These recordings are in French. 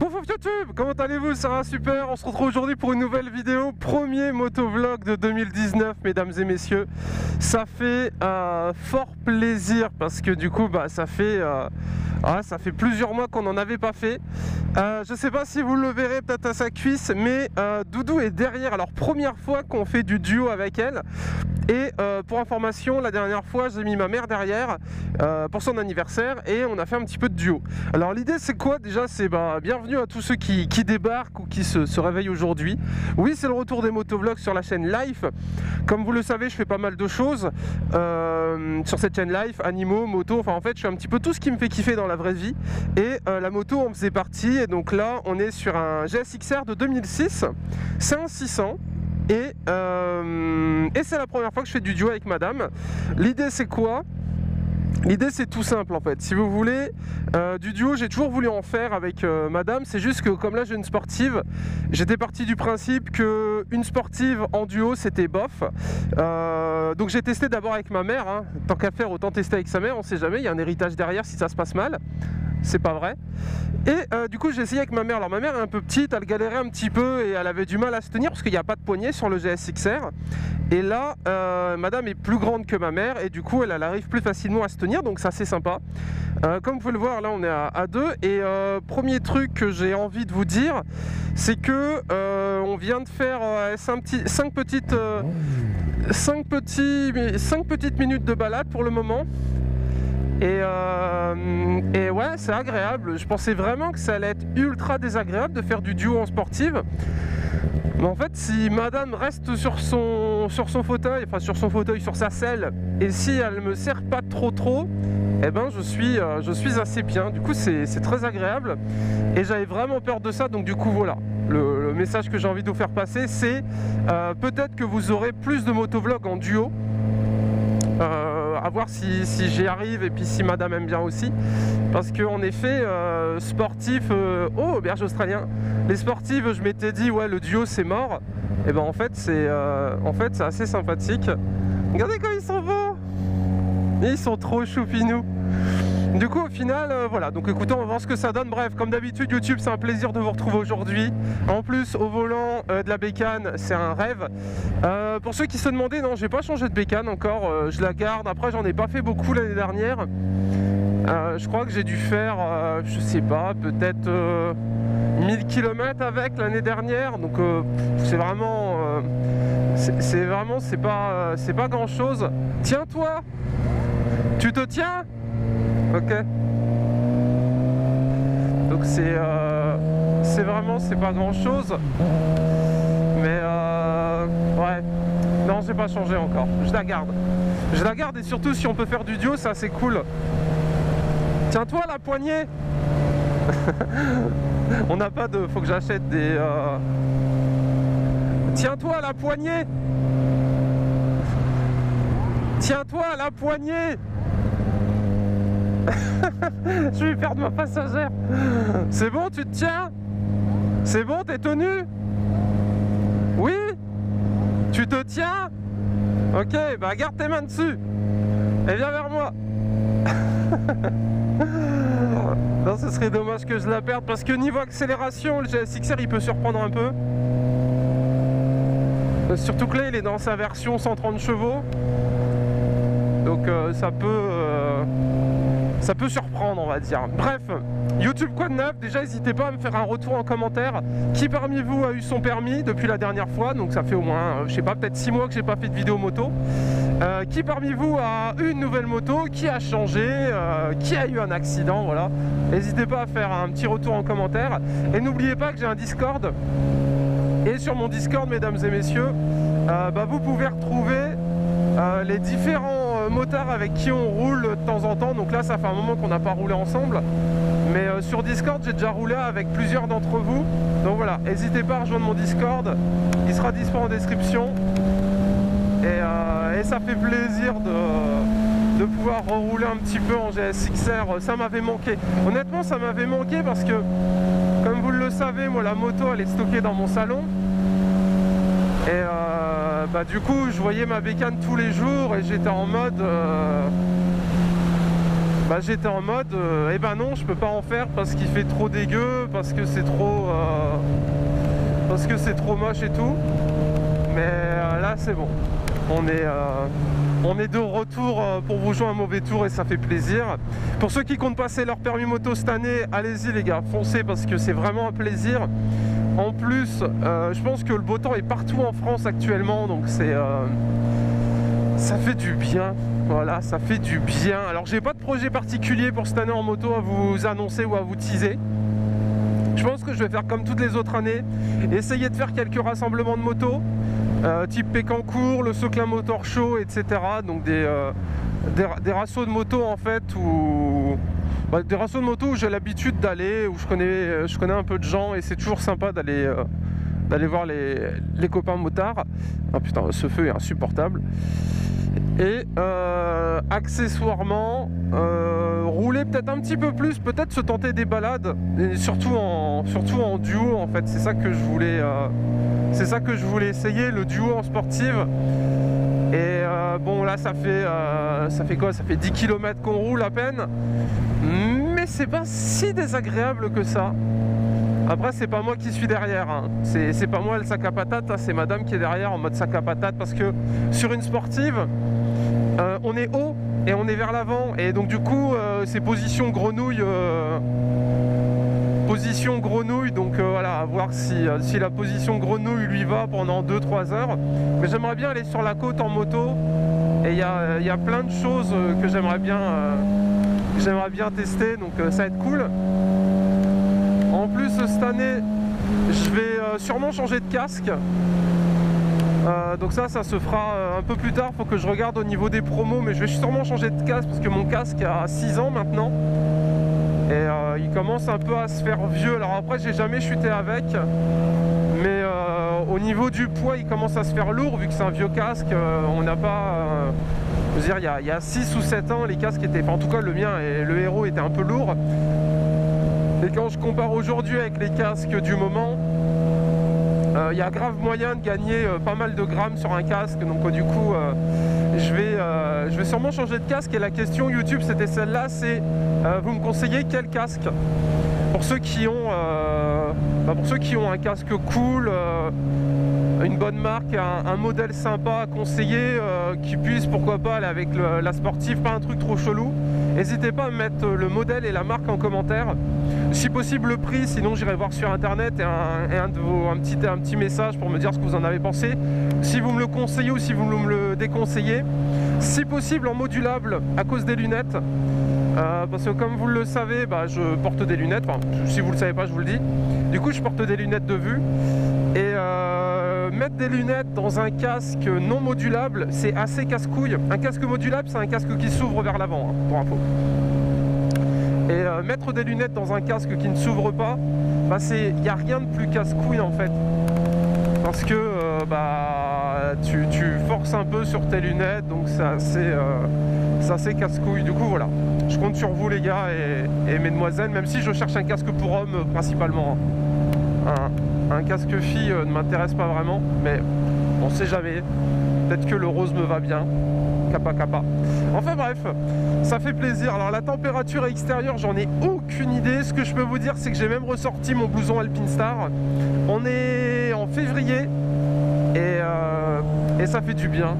Bonjour YouTube, comment allez-vous? Ça va super, on se retrouve aujourd'hui pour une nouvelle vidéo, premier motovlog de 2019 mesdames et messieurs. Ça fait fort plaisir parce que du coup ça fait plusieurs mois qu'on n'en avait pas fait. Je sais pas si vous le verrez peut-être à sa cuisse, mais Doudou est derrière, alors première fois qu'on fait du duo avec elle. Et pour information, la dernière fois j'ai mis ma mère derrière pour son anniversaire et on a fait un petit peu de duo. Alors l'idée c'est quoi déjà? C'est bienvenue à tous ceux qui débarquent ou qui se réveillent aujourd'hui. Oui, c'est le retour des motovlogs sur la chaîne Life. Comme vous le savez, je fais pas mal de choses sur cette chaîne Life, animaux, moto, enfin en fait je fais un petit peu tout ce qui me fait kiffer dans la vraie vie. Et la moto en faisait partie, et donc là on est sur un GSX-R de 2006, c'est un 600. Et c'est la première fois que je fais du duo avec madame. L'idée c'est quoi? L'idée c'est tout simple en fait. Si vous voulez du duo, j'ai toujours voulu en faire avec madame. C'est juste que comme là j'ai une sportive, j'étais parti du principe que une sportive en duo c'était bof. Donc j'ai testé d'abord avec ma mère, hein. Tant qu'à faire autant tester avec sa mère, on sait jamais, il y a un héritage derrière si ça se passe mal. C'est pas vrai. Et du coup j'ai essayé avec ma mère. Alors ma mère est un peu petite, elle galérait un petit peu et elle avait du mal à se tenir parce qu'il n'y a pas de poignée sur le GSX-R. Et là madame est plus grande que ma mère et du coup elle arrive plus facilement à se tenir, donc ça c'est sympa. Comme vous pouvez le voir là on est à deux. Et premier truc que j'ai envie de vous dire, c'est que on vient de faire 5 petites minutes de balade pour le moment. Et ouais, c'est agréable. Je pensais vraiment que ça allait être ultra désagréable de faire du duo en sportive. Mais en fait, si madame reste sur son fauteuil, enfin sur son fauteuil, sur sa selle, et si elle me serre pas trop, eh ben je suis assez bien. Du coup, c'est très agréable. Et j'avais vraiment peur de ça, donc du coup voilà. Le message que j'ai envie de vous faire passer, c'est peut-être que vous aurez plus de motovlogs en duo. À voir si j'y arrive et puis si madame aime bien aussi, parce que en effet sportif, oh berger australien, les sportives je m'étais dit ouais le duo c'est mort, et ben en fait c'est assez sympathique. Regardez comme ils sont beaux, ils sont trop choupinous. Du coup au final voilà, donc écoutez, on va voir ce que ça donne. Bref, comme d'habitude YouTube, c'est un plaisir de vous retrouver aujourd'hui. En plus au volant de la bécane, c'est un rêve. Pour ceux qui se demandaient, non j'ai pas changé de bécane encore, je la garde. Après j'en ai pas fait beaucoup l'année dernière. Je crois que j'ai dû faire je sais pas, peut-être 1000 km avec l'année dernière. Donc c'est vraiment c'est pas grand chose. Tiens-toi, tu te tiens? Ok. Donc c'est pas grand chose. Mais ouais. Non, j'ai pas changé encore. Je la garde. Je la garde, et surtout si on peut faire du duo, ça c'est cool. Tiens-toi la poignée. On n'a pas de. Faut que j'achète des. Tiens-toi la poignée. Tiens-toi la poignée. Je vais perdre ma passagère. C'est bon, tu te tiens? C'est bon, t'es tenu? Oui? Tu te tiens? Ok, bah garde tes mains dessus et viens vers moi. Non, ce serait dommage que je la perde, parce que niveau accélération le GSX-R il peut surprendre un peu. Surtout que là il est dans sa version 130 chevaux. Donc ça peut surprendre, on va dire. Bref, YouTube, quoi de neuf? Déjà n'hésitez pas à me faire un retour en commentaire. Qui parmi vous a eu son permis depuis la dernière fois? Donc ça fait au moins, je sais pas, peut-être 6 mois que j'ai pas fait de vidéo moto. Qui parmi vous a eu une nouvelle moto? Qui a changé? Qui a eu un accident? Voilà. N'hésitez pas à faire un petit retour en commentaire. Et n'oubliez pas que j'ai un Discord. Et sur mon Discord, mesdames et messieurs, vous pouvez retrouver les différents motards avec qui on roule de temps en temps. Donc là ça fait un moment qu'on n'a pas roulé ensemble, mais sur Discord j'ai déjà roulé avec plusieurs d'entre vous. Donc voilà, n'hésitez pas à rejoindre mon Discord, il sera disponible en description. Et ça fait plaisir de pouvoir rerouler un petit peu en GSX-R. Ça m'avait manqué, honnêtement ça m'avait manqué, parce que comme vous le savez, moi la moto elle est stockée dans mon salon. Et du coup je voyais ma bécane tous les jours et j'étais en mode j'étais en mode eh ben non, je peux pas en faire parce qu'il fait trop dégueu, parce que c'est trop moche et tout. Mais là c'est bon, on est de retour pour vous jouer un mauvais tour et ça fait plaisir. Pour ceux qui comptent passer leur permis moto cette année, allez-y les gars, foncez parce que c'est vraiment un plaisir. En plus, je pense que le beau temps est partout en France actuellement, donc ça fait du bien. Voilà, ça fait du bien. Alors j'ai pas de projet particulier pour cette année en moto à vous annoncer ou à vous teaser. Je pense que je vais faire comme toutes les autres années, essayer de faire quelques rassemblements de motos, type Pécancourt, le Soclin Motor Show, etc. Donc des rassos de moto en fait, des rassos de moto où j'ai l'habitude d'aller, où je connais un peu de gens et c'est toujours sympa d'aller voir les copains motards. Ah putain, ce feu est insupportable. Et accessoirement, rouler peut-être un petit peu plus, peut-être se tenter des balades, et surtout en duo en fait. C'est ça que je voulais essayer, le duo en sportive. Et bon là ça fait quoi? Ça fait 10 km qu'on roule à peine, mais c'est pas si désagréable que ça. Après c'est pas moi qui suis derrière, hein. C'est pas moi le sac à patate, c'est madame qui est derrière en mode sac à patate, parce que sur une sportive on est haut et on est vers l'avant, et donc du coup c'est position grenouille, donc voilà, à voir si la position grenouille lui va pendant 2-3 heures. Mais j'aimerais bien aller sur la côte en moto, et il y a plein de choses que j'aimerais bien tester, donc ça va être cool. En plus cette année je vais sûrement changer de casque, donc ça se fera un peu plus tard. Faut que je regarde au niveau des promos, mais je vais sûrement changer de casque parce que mon casque a 6 ans maintenant et il commence un peu à se faire vieux. Alors après j'ai jamais chuté avec, mais au niveau du poids il commence à se faire lourd vu que c'est un vieux casque. On n'a pas je veux dire, il y a 6 ou 7 ans les casques étaient, enfin en tout cas le mien et le Héros était un peu lourd. Et quand je compare aujourd'hui avec les casques du moment, il y a grave moyen de gagner pas mal de grammes sur un casque. Donc du coup je vais sûrement changer de casque. Et la question YouTube c'était celle-là, c'est vous me conseillez quel casque pour ceux qui ont un casque cool, une bonne marque, un modèle sympa à conseiller, qui puisse pourquoi pas aller avec la sportive, pas un truc trop chelou. N'hésitez pas à mettre le modèle et la marque en commentaire, si possible le prix, sinon j'irai voir sur internet et un petit message pour me dire ce que vous en avez pensé, si vous me le conseillez ou si vous me le déconseillez. Si possible en modulable à cause des lunettes, parce que comme vous le savez, je porte des lunettes, enfin, si vous le savez pas je vous le dis, du coup je porte des lunettes de vue, et mettre des lunettes dans un casque non modulable c'est assez casse-couille. Un casque modulable c'est un casque qui s'ouvre vers l'avant, hein, pour info. Et mettre des lunettes dans un casque qui ne s'ouvre pas, il n'y a rien de plus casse-couille en fait, parce que tu forces un peu sur tes lunettes, donc c'est assez casse-couille. Du coup voilà, je compte sur vous les gars et mesdemoiselles, même si je cherche un casque pour hommes principalement, hein. Un casque fille ne m'intéresse pas vraiment, mais on sait jamais, peut-être que le rose me va bien, kappa kappa. Enfin bref, ça fait plaisir. Alors la température extérieure, j'en ai aucune idée. Ce que je peux vous dire, c'est que j'ai même ressorti mon blouson Alpinestar. On est en février et ça fait du bien.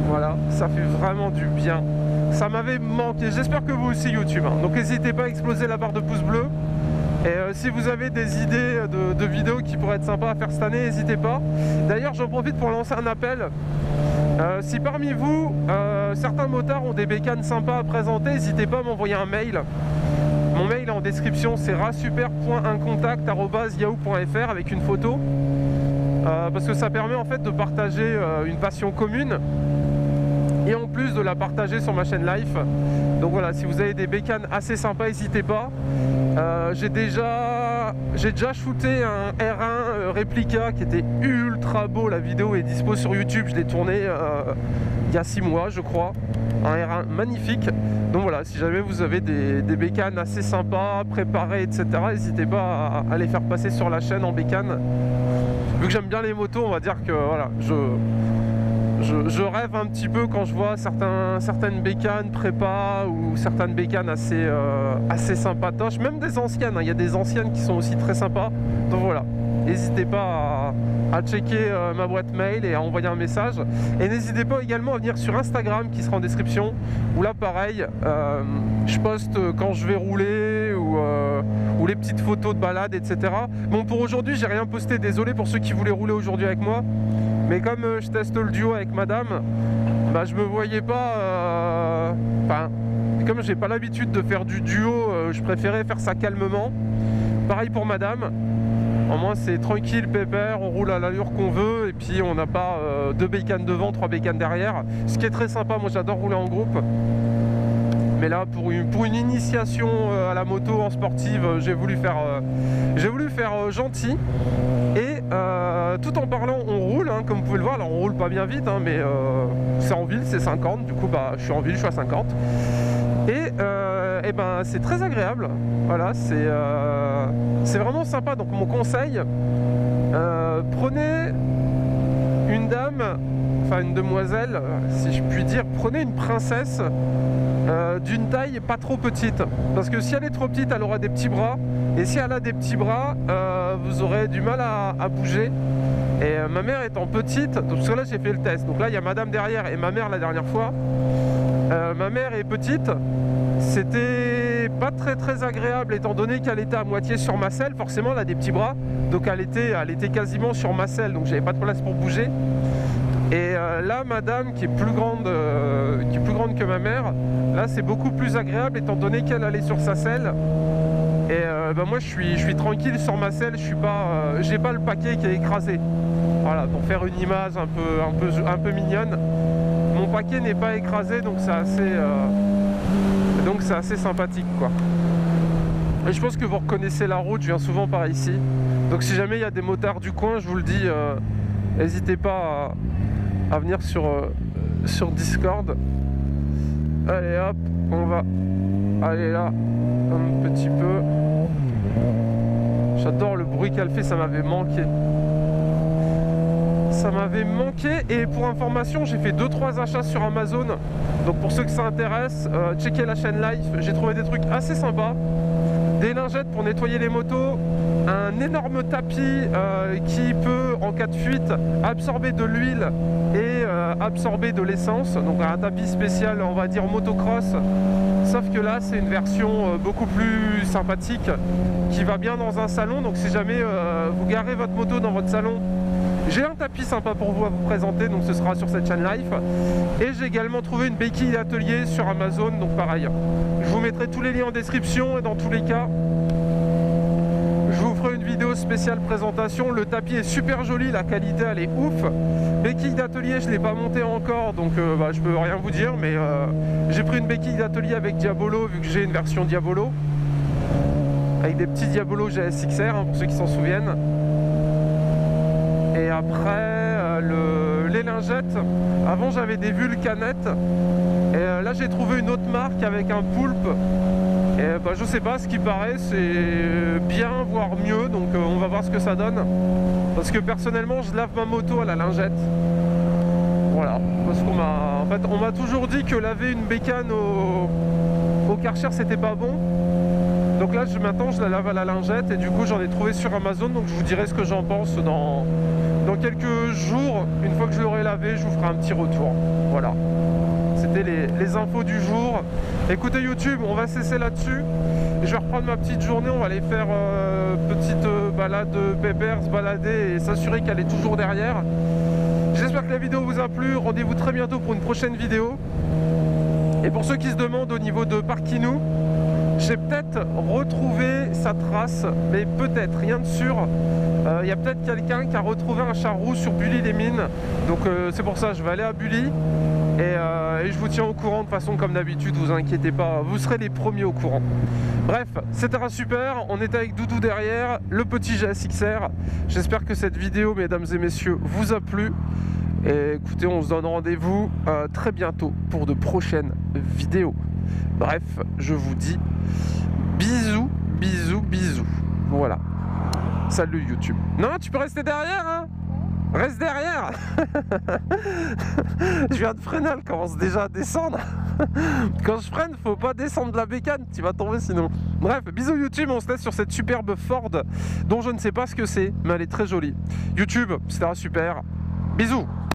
Voilà, ça fait vraiment du bien. Ça m'avait manqué. J'espère que vous aussi YouTube, hein. Donc n'hésitez pas à exploser la barre de pouce bleu. Et si vous avez des idées de vidéos qui pourraient être sympas à faire cette année, n'hésitez pas. D'ailleurs j'en profite pour lancer un appel. Si parmi vous, certains motards ont des bécanes sympas à présenter, n'hésitez pas à m'envoyer un mail. Mon mail est en description, c'est rasuper.uncontact@yahoo.fr avec une photo. Parce que ça permet en fait de partager une passion commune, et en plus de la partager sur ma chaîne live. Donc voilà, si vous avez des bécanes assez sympas, n'hésitez pas. J'ai déjà shooté un R1 réplica qui était ultra beau. La vidéo est dispo sur YouTube, je l'ai tourné il y a 6 mois je crois. Un R1 magnifique. Donc voilà, si jamais vous avez des bécanes assez sympas, préparées, etc., n'hésitez pas à les faire passer sur la chaîne en bécane. Vu que j'aime bien les motos, on va dire que voilà, je rêve un petit peu quand je vois certaines bécanes prépa ou certaines bécanes assez sympatoches, même des anciennes, hein. Il y a des anciennes qui sont aussi très sympas. Donc voilà, n'hésitez pas à checker ma boîte mail et à envoyer un message. Et n'hésitez pas également à venir sur Instagram qui sera en description, où là pareil, je poste quand je vais rouler ou les petites photos de balade, etc. Bon, pour aujourd'hui j'ai rien posté, désolé pour ceux qui voulaient rouler aujourd'hui avec moi. Mais comme je teste le duo avec madame, bah, je me voyais pas... comme j'ai pas l'habitude de faire du duo, je préférais faire ça calmement. Pareil pour madame. Au moins c'est tranquille, pépère, on roule à l'allure qu'on veut. Et puis on n'a pas 2 bécanes devant, 3 bécanes derrière. Ce qui est très sympa, moi j'adore rouler en groupe. Mais là, pour une initiation à la moto en sportive, j'ai voulu faire gentil. Et tout en parlant, on roule, hein, comme vous pouvez le voir. Alors on roule pas bien vite, hein, mais c'est en ville, c'est 50. Du coup, bah, je suis en ville, je suis à 50. Et ben, c'est très agréable. Voilà, c'est vraiment sympa. Donc mon conseil, prenez une dame, enfin une demoiselle, si je puis dire, prenez une princesse d'une taille pas trop petite, parce que si elle est trop petite, elle aura des petits bras, et si elle a des petits bras, vous aurez du mal à bouger. Et ma mère étant petite, parce que là j'ai fait le test, donc là il y a madame derrière et ma mère la dernière fois. Ma mère est petite, c'était pas très agréable étant donné qu'elle était à moitié sur ma selle. Forcément elle a des petits bras, donc elle était quasiment sur ma selle, donc j'avais pas de place pour bouger. Et là, madame, qui est plus grande que ma mère, là c'est beaucoup plus agréable étant donné qu'elle allait sur sa selle. Et bah, moi je suis tranquille sur ma selle, j'ai pas le paquet qui est écrasé. Voilà, pour faire une image un peu mignonne. Mon paquet n'est pas écrasé, donc c'est assez sympathique, quoi. Et je pense que vous reconnaissez la route, je viens souvent par ici. Donc si jamais il y a des motards du coin, je vous le dis, n'hésitez pas à venir sur Discord. Allez hop, on va aller là un petit peu. J'adore le bruit qu'elle fait, ça m'avait manqué. Ça m'avait manqué. Et pour information, j'ai fait 2-3 achats sur Amazon. Donc pour ceux que ça intéresse, checkez la chaîne live. J'ai trouvé des trucs assez sympas. Des lingettes pour nettoyer les motos, un énorme tapis qui peut, en cas de fuite, absorber de l'huile et absorber de l'essence. Donc un tapis spécial, on va dire motocross. Sauf que là, c'est une version beaucoup plus sympathique qui va bien dans un salon. Donc si jamais vous garez votre moto dans votre salon, j'ai un tapis sympa pour vous à vous présenter, donc ce sera sur cette chaîne live. Et j'ai également trouvé une béquille d'atelier sur Amazon, donc pareil. Je vous mettrai tous les liens en description et dans tous les cas, je vous ferai une vidéo spéciale présentation. Le tapis est super joli, la qualité elle est ouf. Béquille d'atelier, je ne l'ai pas monté encore, donc bah, je peux rien vous dire, mais j'ai pris une béquille d'atelier avec Diabolo, vu que j'ai une version Diabolo. Avec des petits Diabolo GSXR, hein, pour ceux qui s'en souviennent. Et après, les lingettes, avant j'avais des vulcanettes, et là j'ai trouvé une autre marque avec un poulpe. Et bah, je sais pas, ce qui paraît c'est bien voire mieux, donc on va voir ce que ça donne. Parce que personnellement je lave ma moto à la lingette. Voilà, parce qu'on m'a toujours dit que laver une bécane au Karcher c'était pas bon. Donc là maintenant je la lave à la lingette et du coup j'en ai trouvé sur Amazon, donc je vous dirai ce que j'en pense dans quelques jours. Une fois que je l'aurai lavé, je vous ferai un petit retour. Voilà, c'était les infos du jour. Écoutez YouTube, on va cesser là-dessus. Je vais reprendre ma petite journée, on va aller faire petite balade pépère, se balader et s'assurer qu'elle est toujours derrière. J'espère que la vidéo vous a plu, rendez-vous très bientôt pour une prochaine vidéo. Et pour ceux qui se demandent au niveau de Parkinou, j'ai peut-être retrouvé sa trace, mais peut-être, rien de sûr. Il y a peut-être quelqu'un qui a retrouvé un charroux sur Bully-les-Mines. Donc c'est pour ça, je vais aller à Bully. Et je vous tiens au courant de façon comme d'habitude, vous inquiétez pas, vous serez les premiers au courant. Bref, c'était un super, on était avec Doudou derrière, le petit GSXR. J'espère que cette vidéo, mesdames et messieurs, vous a plu. Et écoutez, on se donne rendez-vous très bientôt pour de prochaines vidéos. Bref, je vous dis bisous, bisous, bisous. Voilà. Salut YouTube. Non, tu peux rester derrière, hein. Reste derrière. Je viens de freiner, elle commence déjà à descendre. Quand je freine, faut pas descendre de la bécane, tu vas tomber sinon. Bref, bisous YouTube, on se laisse sur cette superbe Ford dont je ne sais pas ce que c'est, mais elle est très jolie. YouTube, c'était super. Bisous.